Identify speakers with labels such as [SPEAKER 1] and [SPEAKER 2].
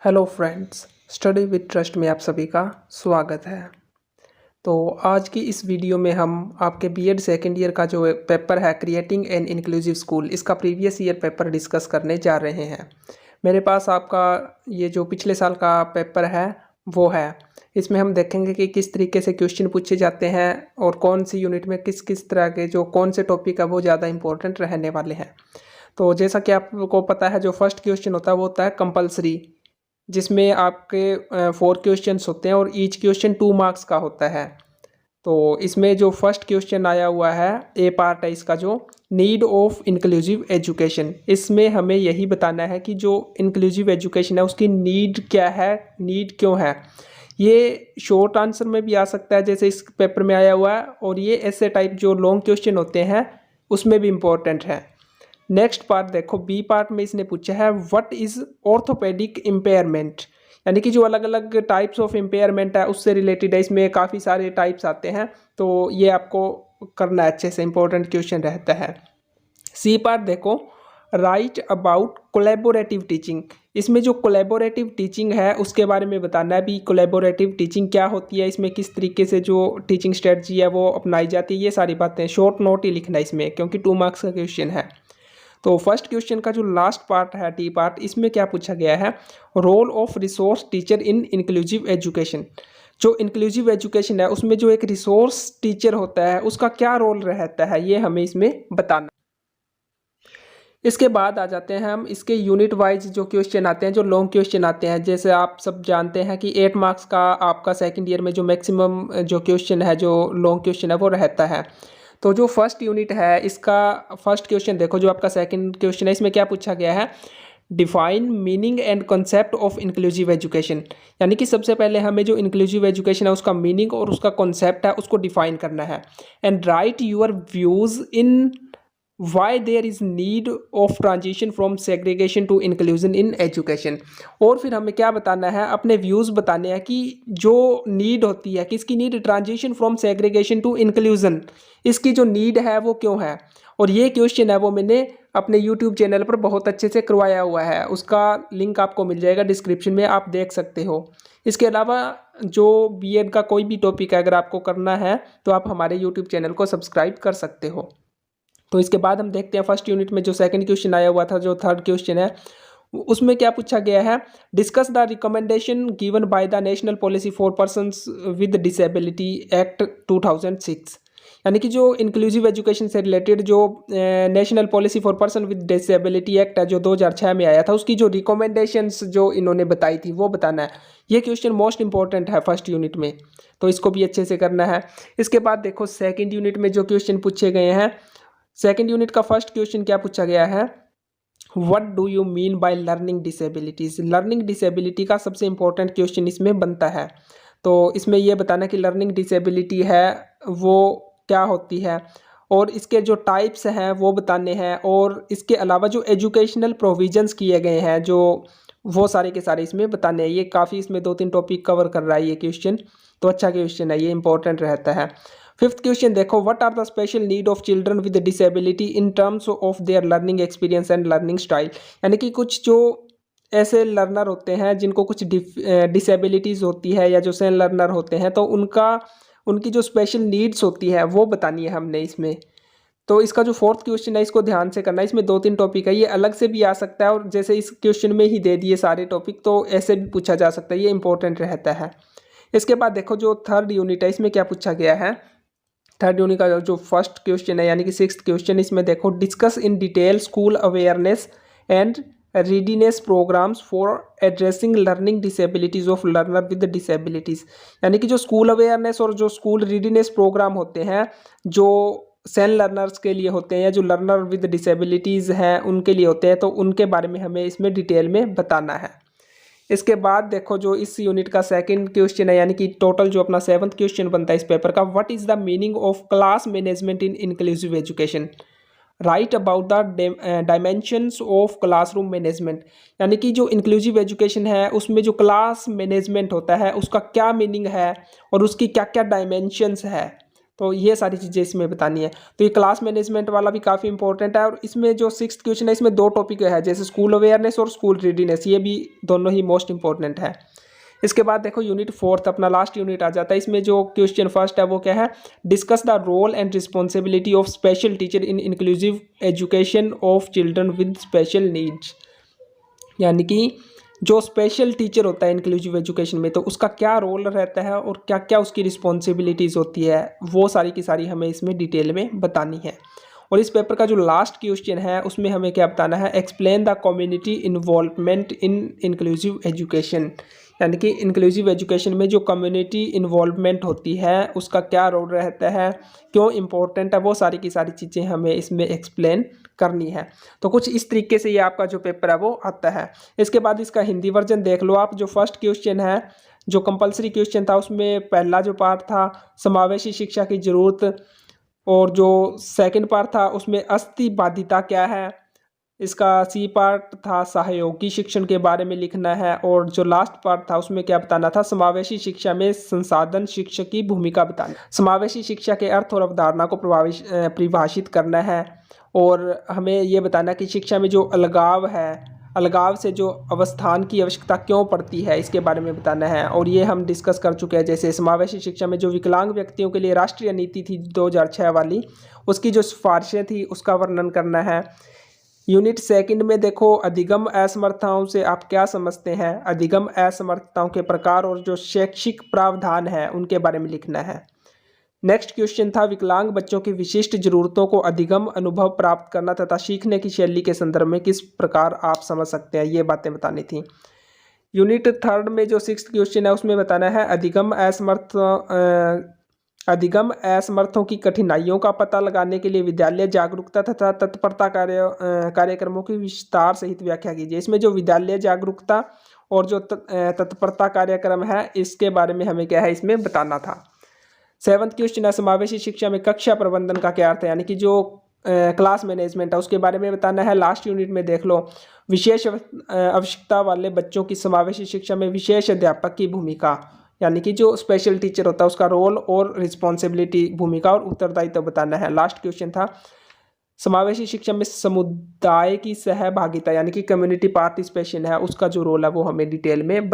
[SPEAKER 1] Hello friends, study with trust में आप सभी का स्वागत है। तो आज की इस वीडियो में हम आपके बीएड सेकेंड ईयर का जो पेपर है क्रिएटिंग एन इंक्लूसिव स्कूल, इसका प्रीवियस ईयर पेपर डिस्कस करने जा रहे हैं। मेरे पास आपका ये जो पिछले साल का पेपर है वो है। इसमें हम देखेंगे कि किस तरीके से क्वेश्चन पूछे जाते हैं और कौन सी यूनिट में किस किस तरह के जो कौन से टॉपिक है वो ज़्यादा इंपॉर्टेंट रहने वाले हैं। तो जैसा कि आपको पता है, जो फर्स्ट क्वेश्चन होता है वो होता है कंपलसरी, जिसमें आपके 4 क्वेश्चंस होते हैं और ईच क्वेश्चन 2 मार्क्स का होता है। तो इसमें जो फर्स्ट क्वेश्चन आया हुआ है, ए पार्ट है इसका, जो नीड ऑफ इंक्लूसिव एजुकेशन, इसमें हमें यही बताना है कि जो इंक्लूसिव एजुकेशन है उसकी नीड क्या है, नीड क्यों है। ये शॉर्ट आंसर में भी आ सकता है जैसे इस पेपर में आया हुआ है, और ये ऐसे टाइप जो लॉन्ग क्वेश्चन होते हैं उसमें भी इम्पोर्टेंट है। नेक्स्ट पार्ट देखो, बी पार्ट में इसने पूछा है व्हाट इज ऑर्थोपेडिक इम्पेयरमेंट, यानी कि जो अलग अलग टाइप्स ऑफ इम्पेयरमेंट है उससे रिलेटेड है। इसमें काफ़ी सारे टाइप्स आते हैं, तो ये आपको करना है अच्छे से, इंपॉर्टेंट क्वेश्चन रहता है। सी पार्ट देखो, राइट अबाउट कोलैबोरेटिव टीचिंग, इसमें जो कोलैबोरेटिव टीचिंग है उसके बारे में बताना है। भी कोलैबोरेटिव टीचिंग क्या होती है, इसमें किस तरीके से जो टीचिंग स्ट्रेटजी है वो अपनाई जाती है, ये सारी बातें शॉर्ट नोट ही लिखना है इसमें, क्योंकि 2 मार्क्स का क्वेश्चन है। तो फर्स्ट क्वेश्चन का जो लास्ट पार्ट है टी पार्ट, इसमें क्या पूछा गया है, role of resource teacher in inclusive education. जो इंक्लूसिव एजुकेशन है उसमें जो एक रिसोर्स टीचर होता है उसका क्या रोल रहता है, ये हमें इसमें बताना। इसके बाद आ जाते हैं हम इसके यूनिट वाइज जो क्वेश्चन आते हैं, जो लॉन्ग क्वेश्चन आते हैं। जैसे आप सब जानते हैं कि 8 मार्क्स का आपका सेकंड ईयर में जो मैक्सिमम जो क्वेश्चन है, जो लॉन्ग क्वेश्चन है वो रहता है। तो जो फर्स्ट यूनिट है इसका फर्स्ट क्वेश्चन देखो, जो आपका सेकंड क्वेश्चन है, इसमें क्या पूछा गया है, define meaning and concept of inclusive education. यानी कि सबसे पहले हमें जो इंक्लूसिव एजुकेशन है उसका मीनिंग और उसका कॉन्सेप्ट है उसको डिफाइन करना है। And write your views in why there is need of transition from segregation to inclusion in education. और फिर हमें क्या बताना है, अपने व्यूज़ बताने हैं कि जो नीड होती है, किसकी need, transition from segregation to inclusion, इसकी जो नीड है वो क्यों है। और ये क्वेश्चन है वो मैंने अपने यूट्यूब चैनल पर बहुत अच्छे से करवाया हुआ है, उसका लिंक आपको मिल जाएगा डिस्क्रिप्शन में, आप देख सकते हो। इसके अलावा जो बीएड का कोई भी टॉपिक है अगर आपको करना है तो आप हमारे यूट्यूब चैनल को सब्सक्राइब कर सकते हो। तो इसके बाद हम देखते हैं फर्स्ट यूनिट में जो सेकंड क्वेश्चन आया हुआ था, जो थर्ड क्वेश्चन है, उसमें क्या पूछा गया है, discuss the recommendation given by the national policy for persons with disability act 2006। यानी कि जो इंक्लूसिव एजुकेशन से रिलेटेड जो national policy for person with disability act है जो 2006 में आया था, उसकी जो रिकमेंडेशंस जो इन्होंने बताई थी वो बताना है। ये क्वेश्चन मोस्ट इंपॉर्टेंट है फर्स्ट यूनिट में, तो इसको भी अच्छे से करना है। इसके बाद देखो सेकेंड यूनिट में जो क्वेश्चन पूछे गए हैं, सेकेंड यूनिट का फर्स्ट क्वेश्चन क्या पूछा गया है, what do you mean by learning disabilities. Learning disability का सबसे इंपॉर्टेंट क्वेश्चन इसमें बनता है। तो इसमें यह बताना कि लर्निंग डिसेबिलिटी है वो क्या होती है, और इसके जो टाइप्स हैं वो बताने हैं, और इसके अलावा जो एजुकेशनल प्रोविजंस किए गए हैं जो वो सारे के सारे इसमें बताने हैं। ये काफ़ी इसमें 2-3 टॉपिक कवर कर रहा है ये क्वेश्चन, तो अच्छा क्वेश्चन है, ये इंपॉर्टेंट रहता है। फिफ्थ क्वेश्चन देखो, what are the special need of children with disability in terms of their learning experience and learning style. यानी कि कुछ जो ऐसे लर्नर होते हैं जिनको कुछ डिसेबिलिटीज़ होती है या जो सेन लर्नर होते हैं, तो उनकी जो स्पेशल नीड्स होती है वो बतानी है हमने इसमें। तो इसका जो फोर्थ क्वेश्चन है इसको ध्यान से करना है। इसमें 2-3 टॉपिक है, ये अलग से भी आ सकता है, और जैसे इस क्वेश्चन में ही दे दिए सारे टॉपिक तो ऐसे भी पूछा जा सकता है, ये इंपॉर्टेंट रहता है। इसके बाद देखो जो थर्ड यूनिट है इसमें क्या पूछा गया है, थर्ड यूनिट का जो फर्स्ट क्वेश्चन है यानी कि सिक्स्थ क्वेश्चन, इसमें देखो discuss in detail school awareness and readiness programs for addressing learning disabilities of learner with disabilities. यानी कि जो स्कूल अवेयरनेस और जो स्कूल रीडीनेस प्रोग्राम होते हैं जो सेन लर्नर्स के लिए होते हैं या जो लर्नर विद डिसेबिलिटीज़ हैं उनके लिए होते हैं, तो उनके बारे में हमें इसमें डिटेल में बताना है। इसके बाद देखो जो इस यूनिट का सेकंड क्वेश्चन है, यानी कि टोटल जो अपना 7th क्वेश्चन बनता है इस पेपर का, what is the meaning of class management in inclusive education. Right about the dimensions of classroom management. यानी कि जो इंक्लूसिव एजुकेशन है उसमें जो क्लास मैनेजमेंट होता है उसका क्या मीनिंग है और उसकी क्या क्या डायमेंशंस है, तो ये सारी चीज़ें इसमें बतानी है। तो ये क्लास मैनेजमेंट वाला भी काफ़ी इंपॉर्टेंट है। और इसमें जो 6th क्वेश्चन है इसमें 2 टॉपिक है, जैसे स्कूल अवेयरनेस और स्कूल रेडीनेस, ये भी दोनों ही मोस्ट इंपॉर्टेंट है। इसके बाद देखो यूनिट 4 अपना लास्ट यूनिट आ जाता है। इसमें जो क्वेश्चन फर्स्ट है वो क्या है, discuss the role and responsibility of special teacher in inclusive education of children with special needs. यानी कि जो स्पेशल टीचर होता है इंक्लूसिव एजुकेशन में, तो उसका क्या रोल रहता है और क्या क्या उसकी रिस्पॉन्सिबिलिटीज़ होती है, वो सारी की सारी हमें इसमें डिटेल में बतानी है। और इस पेपर का जो लास्ट क्वेश्चन है उसमें हमें क्या बताना है, explain the community involvement in inclusive education. यानी कि इंक्लूसिव एजुकेशन में जो कम्युनिटी इन्वॉल्वमेंट होती है उसका क्या रोल रहता है, क्यों इम्पोर्टेंट है, वो सारी की सारी चीज़ें हमें इसमें एक्सप्लेन करनी है। तो कुछ इस तरीके से ये आपका जो पेपर है वो आता है। इसके बाद इसका हिंदी वर्जन देख लो आप। जो फर्स्ट क्वेश्चन है, जो कंपलसरी क्वेश्चन था, उसमें पहला जो पार्ट था समावेशी शिक्षा की ज़रूरत, और जो सेकंड पार्ट था उसमें अस्थिबाधिता क्या है, इसका सी पार्ट था सहयोगी शिक्षण के बारे में लिखना है, और जो लास्ट पार्ट था उसमें क्या बताना था, समावेशी शिक्षा में संसाधन शिक्षक की भूमिका बताना। समावेशी शिक्षा के अर्थ और अवधारणा को परिभाषित करना है, और हमें ये बताना कि शिक्षा में जो अलगाव है, अलगाव से जो अवस्थान की आवश्यकता क्यों पड़ती है, इसके बारे में बताना है। और ये हम डिस्कस कर चुके हैं। जैसे समावेशी शिक्षा में जो विकलांग व्यक्तियों के लिए राष्ट्रीय नीति थी 2006 वाली, उसकी जो सिफारिशें थी उसका वर्णन करना है। यूनिट 2 में देखो, अधिगम असमर्थताओं से आप क्या समझते हैं, अधिगम असमर्थताओं के प्रकार और जो शैक्षिक प्रावधान है उनके बारे में लिखना है। नेक्स्ट क्वेश्चन था, विकलांग बच्चों की विशिष्ट जरूरतों को अधिगम अनुभव प्राप्त करना तथा सीखने की शैली के संदर्भ में किस प्रकार आप समझ सकते हैं, ये बातें बतानी थी। यूनिट 3 में जो 6th क्वेश्चन है उसमें बताना है, अधिगम असमर्थों की कठिनाइयों का पता लगाने के लिए विद्यालय जागरूकता तथा तत्परता कार्यक्रमों की विस्तार सहित व्याख्या कीजिए। इसमें जो विद्यालय जागरूकता और जो तत्परता कार्यक्रम है इसके बारे में हमें क्या है इसमें बताना था। 7th क्वेश्चन है, समावेशी शिक्षा में कक्षा प्रबंधन का क्या अर्थ है, यानी कि जो क्लास मैनेजमेंट है उसके बारे में बताना है। लास्ट यूनिट में देख लो, विशेष आवश्यकता वाले बच्चों की समावेशी शिक्षा में विशेष अध्यापक की भूमिका, यानी कि जो स्पेशल टीचर होता है उसका रोल और रिस्पॉन्सिबिलिटी, भूमिका और उत्तरदायित्व बताना है। लास्ट क्वेश्चन था, समावेशी शिक्षा में समुदाय की सहभागिता, यानी कि कम्युनिटी पार्टिसिपेशन है, उसका जो रोल है वो हमें डिटेल में